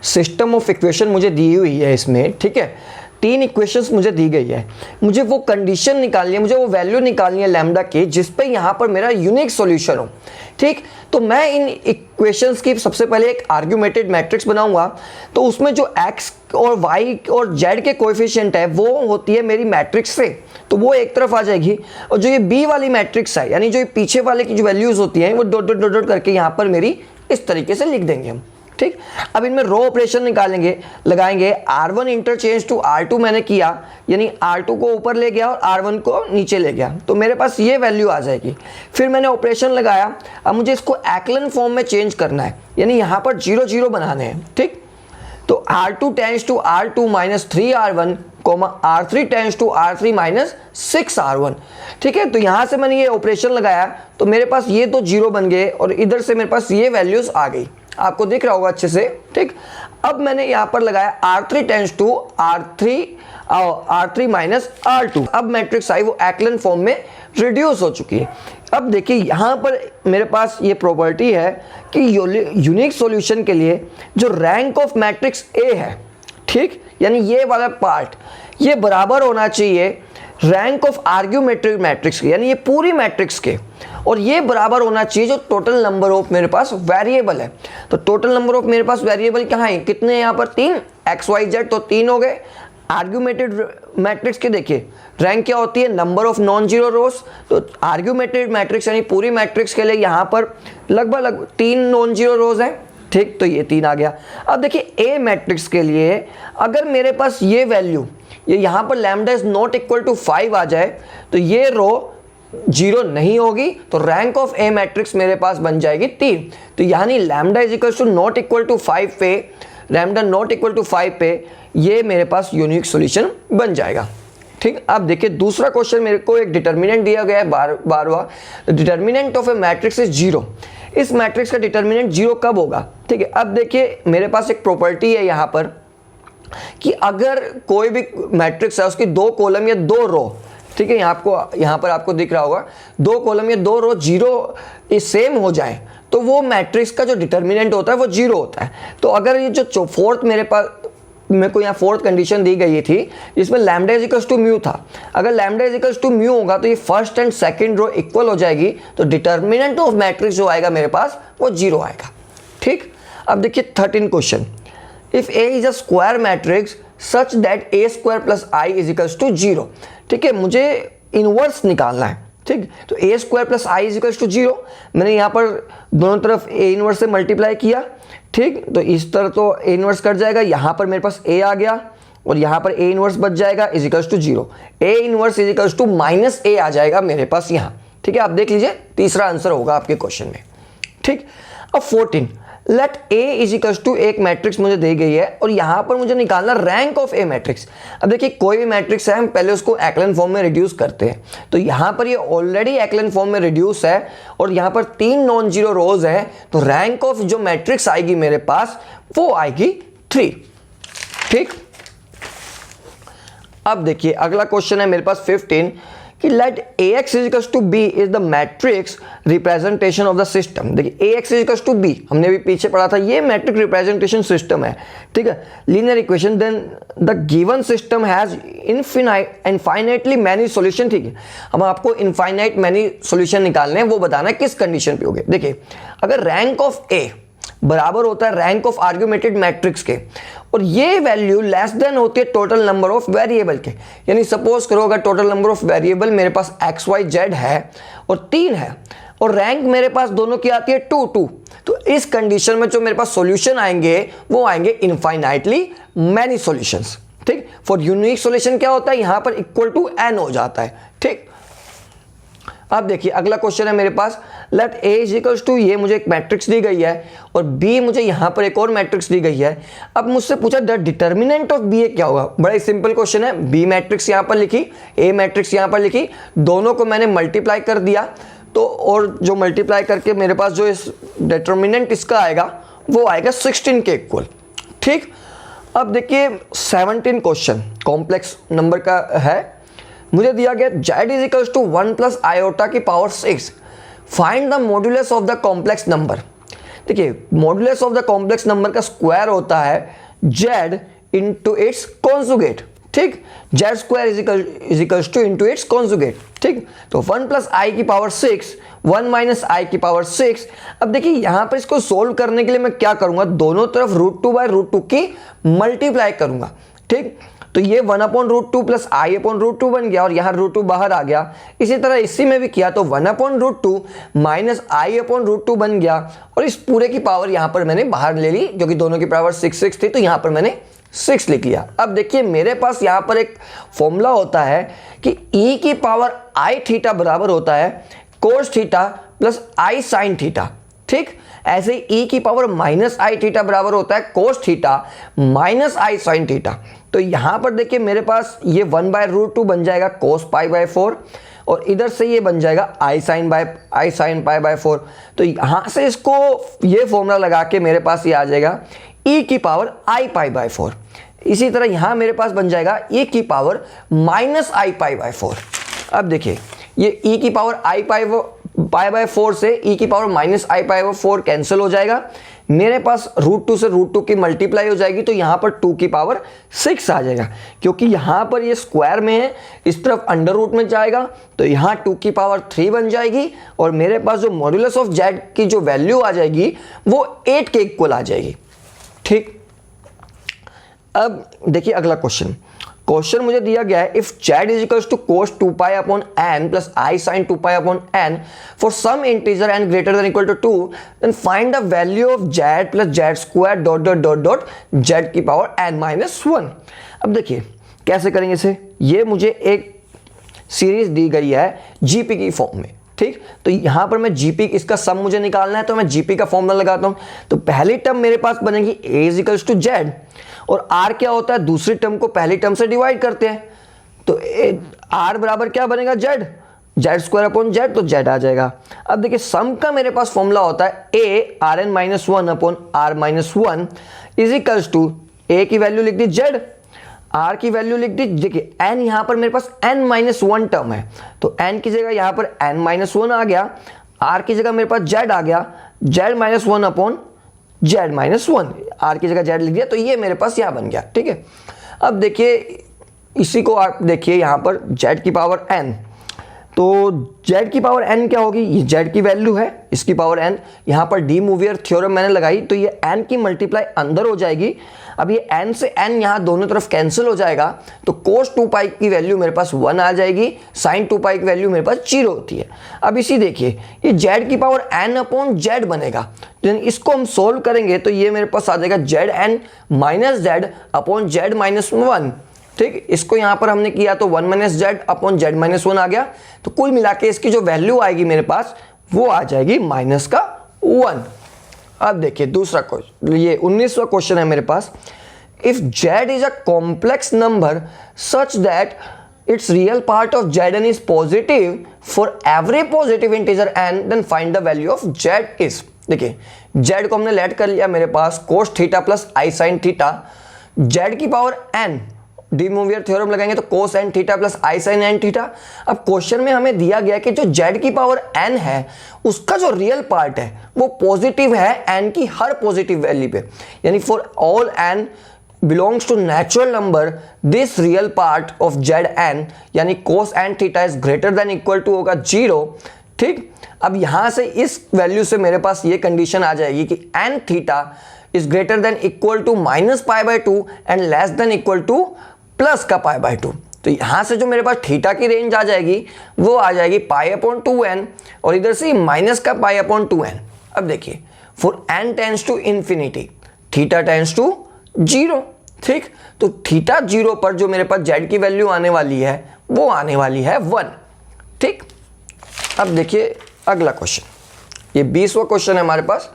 System of equation मुझे दी हुई है इसमें, ठीक है, 3 इक्वेशंस मुझे दी गई है, मुझे वो कंडीशन निकालनी है, मुझे वो वैल्यू निकालनी है लैम्डा की जिस पे यहाँ पर मेरा यूनिक सॉल्यूशन हो, ठीक। तो मैं इन इक्वेशंस की सबसे पहले एक आर्ग्यूमेटेड मैट्रिक्स बनाऊंगा, तो उसमें जो x और y और z के कोएफिशिएंट है वो होती है मेरी मैट्रिक्स से, तो वो एक तरफ आ जाएगी, और जो ये b वाली मैट्रिक्स है यानी जो ये पीछे वाले की जो वैल्यूज होती हैं वो डॉट डॉट डॉट डॉट करके यहाँ पर मेरी इस तरीके से लिख देंगे हम, ठीक। अब इनमें रो ऑपरेशन निकालेंगे, लगाएंगे, R1 इंटरचेंज टू R2 मैंने किया, यानी R2 को ऊपर ले गया और R1 को नीचे ले गया, तो मेरे पास ये वैल्यू आ जाएगी। फिर मैंने ऑपरेशन लगाया, अब मुझे इसको एक्लन फॉर्म में चेंज करना है, यानी यहाँ पर 0 0 बनाने हैं, ठीक। तो R2 tends to R2 minus 3R1, R3 tends to R3 minus 6R1, ठीक है। तो यहाँ से मैंने ये ऑपरेशन लगाया तो मेरे पास ये तो 0 बन गए और इधर से मेरे पास ये वैल्यूज आ गई, आपको दिख रहा होगा अच्छे से, ठीक। अब मैंने यहां पर लगाया R3 tends to R3 minus R2, अब मैट्रिक्स आई वो एक्लन फॉर्म में रिड्यूस हो चुकी है। अब देखिए यहां पर मेरे पास ये प्रॉपर्टी है कि यूनिक सॉल्यूशन के लिए जो रैंक ऑफ मैट्रिक्स A है, ठीक, यानी ये वाला पार्ट ये बराबर होना चाहिए रैंक ऑफ आर्ग्यूमेटेड मैट्रिक्स के, यानी ये पूरी मैट्रिक्स के, और ये बराबर होना चाहिए जो टोटल नंबर ऑफ मेरे पास वेरिएबल है। तो टोटल नंबर ऑफ मेरे पास वेरिएबल कहाँ है, कितने हैं यहाँ पर 3, x y z, तो 3 हो गए। आर्ग्यूमेटेड मैट्रिक्स के देखिए रैंक क्या होती है, नंबर ऑफ नॉन जीरो रोज, तो आर्ग्यूमेटेड मैट्रिक्स यानी पूरी मैट्रिक्स के लिए यहाँ पर लगभग 3 नॉन जीरो रोज हैं, ठीक, तो ये 3 आ गया। अब देखिए ए मैट्रिक्स के लिए अगर मेरे पास ये वैल्यू ये यहाँ पर lambda is not equal to 5 आ जाए तो ये रो 0 नहीं होगी, तो रैंक ऑफ ए मैट्रिक्स मेरे पास बन जाएगी 3। तो यानी lambda is equal to not equal to 5 पे, लैम्डा नॉट इक्वल टू 5 पे ये मेरे पास यूनिक सॉल्यूशन बन जाएगा, ठीक। अब देखिए दूसरा क्वेश्चन, मेरे को एक डिटर्मिनेंट दिया गया है 12वां, determinant of a matrix is 0। इस मैट्रिक्स का डिटर्मिनेंट 0 कब होगा, ठीक है। अब देखिए मेरे पास एक प्रॉपर्टी है यहाँ पर कि अगर कोई भी मैट्रिक्स है उसकी 2 कॉलम या 2 रो, ठीक है, यहाँ पर आपको दिख रहा होगा 2 कॉलम या 2 रो 0 सेम हो जाए तो वो मैट्रिक्स का जो डिटर्मिनेंट होता है वो 0 होता है। तो अगर ये जो फोर्थ मेरे को यहाँ फोर्थ कंडीशन दी गई थी जिसमें lambda is equals to mu था, अगर lambda is equals to mu होगा तो ये first and second row equal हो जाएगी, तो डिटर्मिनेंट ऑफ मैट्रिक्स जो आएगा मेरे पास वो 0 आएगा, ठीक। अब देखिए 13 question, if A is a square matrix such that A square plus I is equals to 0, ठीक है, मुझे इनवर्स निकालना है, ठीक। तो A square plus I is equals to 0, मैंने यहाँ पर दोनों तरफ A इनवर्स से मल्टीप्लाई किया, ठीक, तो इस तरह तो A इनवर्स कट जाएगा, यहाँ पर मेरे पास A आ गया और यहाँ पर A इनवर्स बच जाएगा is equals to 0, A inverse is equals to minus A आ जाएगा मेरे पास यहाँ, ठीक है। आप देख लीजिए तीसरा आंसर होगा आपके क्वेश्चन में, ठीक। अब 14, let A is equals to एक मैट्रिक्स मुझे दी गई है और यहाँ पर मुझे निकालना रैंक ऑफ ए मैट्रिक्स। अब देखिए कोई भी मैट्रिक्स है हम पहले उसको एक्लन फॉर्म में रिड्यूस करते हैं, तो यहाँ पर ये ऑलरेडी एक्लन फॉर्म में रिड्यूस है और यहाँ पर 3 नॉन जीरो रोज है, तो रैंक ऑफ जो मैट्रिक्स आएगी मेरे पास वो आएगी 3, ठीक। अब देखिए अगला क्वेश्चन है मेरे पास 15 कि let AX is equals to B is the matrix representation of the system. देखिए AX is equals to B हमने भी पीछे पढ़ा था, ये मैट्रिक रिप्रेजेंटेशन सिस्टम है, ठीक है, linear equation, then the given system has infinitely many solution, ठीक है। अब आपको इनफाइनाइट मैनी सॉल्यूशन निकालने हैं, वो बताना है किस कंडीशन पे होंगे। देखिए अगर रैंक ऑफ A बराबर होता है रैंक ऑफ आर्ग्यूमेटेड मैट्रिक्स के और ये वैल्यू लेस देन होती है टोटल नंबर ऑफ वेरिएबल के, यानी सपोज करो अगर टोटल नंबर ऑफ वेरिएबल मेरे पास एक्स वाई जेड है और 3 है और रैंक मेरे पास दोनों की आती है 2 2, तो इस कंडीशन में जो मेरे पास सॉल्यूशन आएंगे वो आएंगे इनफाइनाइटली मैनी सॉल्यूशंस, ठीक। फॉर यूनिक सॉल्यूशन क्या होता है, यहां पर इक्वल टू n हो जाता है, ठीक। अब देखिए अगला क्वेश्चन है मेरे पास, let A is equals to, ये मुझे एक मैट्रिक्स दी गई है और B मुझे यहाँ पर एक और मैट्रिक्स दी गई है। अब मुझसे पूछा द डिटर्मिनेंट ऑफ B क्या होगा। बड़ा ही सिंपल क्वेश्चन है, B मैट्रिक्स यहाँ पर लिखी, A मैट्रिक्स यहाँ पर लिखी, दोनों को मैंने मल्टीप्लाई कर दिया, तो और जो मल्टीप्लाई करके मेरे पास जो इस डिटर्मिनेंट इसका आएगा वो आएगा 16 के इक्वल, ठीक। अब देखिए 17 क्वेश्चन कॉम्प्लेक्स नंबर का है, मुझे दिया गया z is equals to 1 plus iota की power 6, find the modulus of the complex number. देखिए modulus of the complex number का स्क्वायर होता है z इंटू इट्स कॉन्जुगेट, ठीक, z square is equals to into its conjugate, ठीक। तो 1 plus आई की power 6, 1 minus आई की पावर 6। अब देखिए यहां पर इसको सोल्व करने के लिए मैं क्या करूंगा, दोनों तरफ √2/√2 की मल्टीप्लाई करूंगा, ठीक। तो ये 1/√2 प्लस i/√2 बन गया और यहाँ √2 बाहर आ गया। इसी तरह इसी में भी किया तो 1/√2 माइनस i/√2 बन गया और इस पूरे की पावर यहाँ पर मैंने बाहर ले ली, जो कि दोनों की पावर 6 थी, तो यहाँ पर मैंने 6 लिख लिया। अब देखिए मेरे पास यहाँ पर एक फॉर्मूला होता है कि e की पावर i थीटा बराबर होता है cos theta plus i sine theta, ठीक। ऐसे ही e की पावर माइनस आई थीटा बराबर होता है कोस थीटा माइनस आई साइन थीटा। तो यहां पर देखिए मेरे पास ये 1/√2 बन जाएगा कोस π/4 और इधर से ये बन जाएगा आई साइन π/4। तो यहां से इसको ये फॉर्मूला लगा के मेरे पास ये आ जाएगा e की पावर i π/4। इसी तरह यहां मेरे पास बन जाएगा e की पावर माइनस आई π/4। अब देखिए ये e की पावर i π/4 से e की पावर माइनस आई π/4 कैंसिल हो जाएगा। मेरे पास √2 से √2 की मल्टीप्लाई हो जाएगी तो यहाँ पर 2 की पावर 6 आ जाएगा, क्योंकि यहाँ पर ये स्क्वायर में है, इस तरफ अंडर रूट में जाएगा तो यहाँ 2 की पावर 3 बन जाएगी और मेरे पास जो मॉड्यूलस ऑफ z की जो वैल्यू आ जाएगी वो 8 के इक्वल आ जाएगी, ठीक। अब देखिए अगला क्वेश्चन मुझे दिया गया है, if z is equals to cos 2π/n plus i sin 2π/n for some integer n greater than equal to 2 then find the value of z plus z square dot dot dot dot z की power n-1। अब देखिए कैसे करेंगे इसे, ये मुझे एक series दी गई है जीपी की फॉर्म में, ठीक। तो यहां पर मैं जीपी इसका सम मुझे निकालना है तो मैं जीपी का फॉर्मूला लगाता हूं। तो पहली टर्म मेरे पास बनेगी a is equals to z और r क्या होता है, दूसरी टर्म को पहली टर्म से डिवाइड करते हैं तो r बराबर क्या बनेगा z स्क्वायर/z, तो z आ जाएगा। अब देखिए सम का मेरे पास फॉर्मूला होता है a Rn-1/r-1 is equals to a की वैल्यू लिख दी z, r की वैल्यू लिख दी, देखिए n यहां पर मेरे पास n-1 टर्म है तो n की जगह यहां पर n-1 आ गया, r की जगह मेरे पास z आ गया, z-1/z-1, r की जगह z लिख दिया तो ये मेरे पास यहां बन गया, ठीक है। अब देखिए इसी को आप देखिए यहां पर z की पावर n, तो z की पावर n क्या होगी, ये z की वैल्यू है, इसकी पावर n, यहाँ पर डी मूवियर थ्योरम मैंने लगाई तो ये n की मल्टीप्लाई अंदर हो जाएगी। अब ये n से n यहाँ दोनों तरफ कैंसिल हो जाएगा तो cos 2π की वैल्यू मेरे पास 1 आ जाएगी, sin 2π की वैल्यू मेरे पास 0 होती है। अब इसी देखिए ये z की पावर n/z बनेगा, तो इसको हम सोल्व करेंगे तो ये मेरे पास आ जाएगा zn-z/z-1, ठीक। इसको यहां पर हमने किया तो 1 - z/z-1 आ गया, तो कुल मिला के इसकी जो वैल्यू आएगी मेरे पास वो आ जाएगी -1। अब देखिए दूसरा क्वेश्चन, ये 19वां क्वेश्चन है मेरे पास, if z is a complex number such that its real part of zn is positive for every positive integer n then find the value of z is. देखिए z को हमने लेट कर लिया मेरे पास cos theta plus i sine theta, z की power n, de Moivre theorem लगाएंगे तो cos n theta plus i sine n theta. अब क्वेश्चन में हमें दिया गया कि जो z की पावर n है उसका जो रियल पार्ट है वो पॉजिटिव है n की हर पॉजिटिव वैल्यू पे, यानी for all n belongs to natural number this real part of zn यानी cos n theta is greater than equal to होगा 0, ठीक। अब यहां से इस वैल्यू से मेरे पास ये कंडीशन आ जाएगी कि n theta is greater than equal to -π/2 and less than equal to plus का π/2। तो यहां से जो मेरे पास थीटा की रेंज आ जाएगी वो आ जाएगी π/2n और इधर से माइनस का π/2n। अब देखिए for n tends to infinity theta tends to 0, ठीक। तो थीटा 0 पर जो मेरे पास z की वैल्यू आने वाली है वो आने वाली है 1, ठीक। अब देखिए अगला क्वेश्चन, ये 20वां क्वेश्चन है हमारे पास।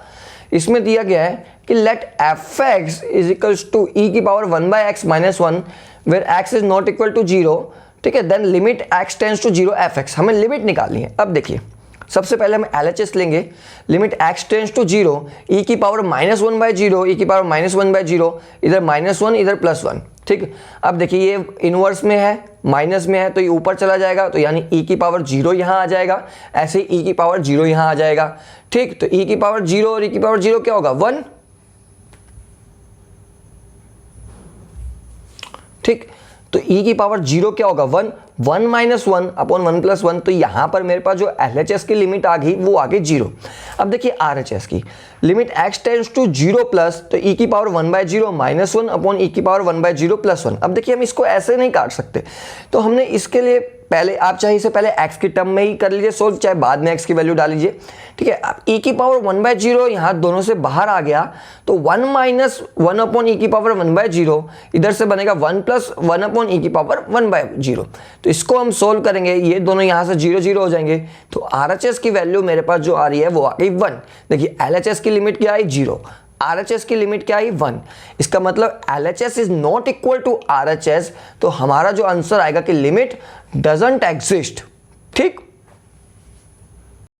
इसमें दिया गया है कि let f(x) is equals to e की power 1/x-1 where x is not equal to 0, ठीक है। Then limit x tends to 0 f(x), हमें लिमिट निकालनी है। अब देखिए सबसे पहले हम LHS लेंगे, limit x tends to 0 e की पावर -1/0 e की पावर -1/0, इधर -1 इधर +1। ठीक, अब देखिए ये इनवर्स में है, माइनस में है, तो ये ऊपर चला जाएगा, तो यानी e की पावर 0 यहाँ आ जाएगा, ऐसे ही e की पावर 0 यहाँ आ जाएगा। ठीक, तो e की पावर 0 और e की पावर 0 क्या होगा 1। ठीक, तो e की पावर 0 क्या होगा 1, 1 - 1 अपॉन 1 + 1, तो यहां पर मेरे पास जो LHS की लिमिट आ गई वो आ गई 0। अब देखिए RHS की limit x tends to 0 plus, तो e की पावर 1/0 -1 अपॉन e की पावर 1/0 + 1। अब देखिए हम इसको ऐसे नहीं काट सकते, तो हमने इसके लिए पहले, आप चाहे इसे पहले x की टर्म में ही कर लीजिए सोल्व, चाहे बाद में x की वैल्यू डाल लीजिए। ठीक है, अब e की पावर 1/0 यहाँ दोनों से बाहर आ गया, तो 1 - 1 अपॉन e की पावर 1/0, इधर से बनेगा 1 + 1 अपॉन e की पावर 1/0। तो इसको हम सोल्व करेंगे, ये दोनों यहाँ से 0 0 हो जाएंगे, तो RHS की वैल्यू मेरे पास जो आ रही है वो आ गई 1। देखिए LHS की लिमिट क्या आई 0, RHS की लिमिट क्या आई 1। इसका मतलब LHS is not equal to RHS, तो हमारा जो आंसर आएगा कि लिमिट डजंट एग्जिस्ट। ठीक,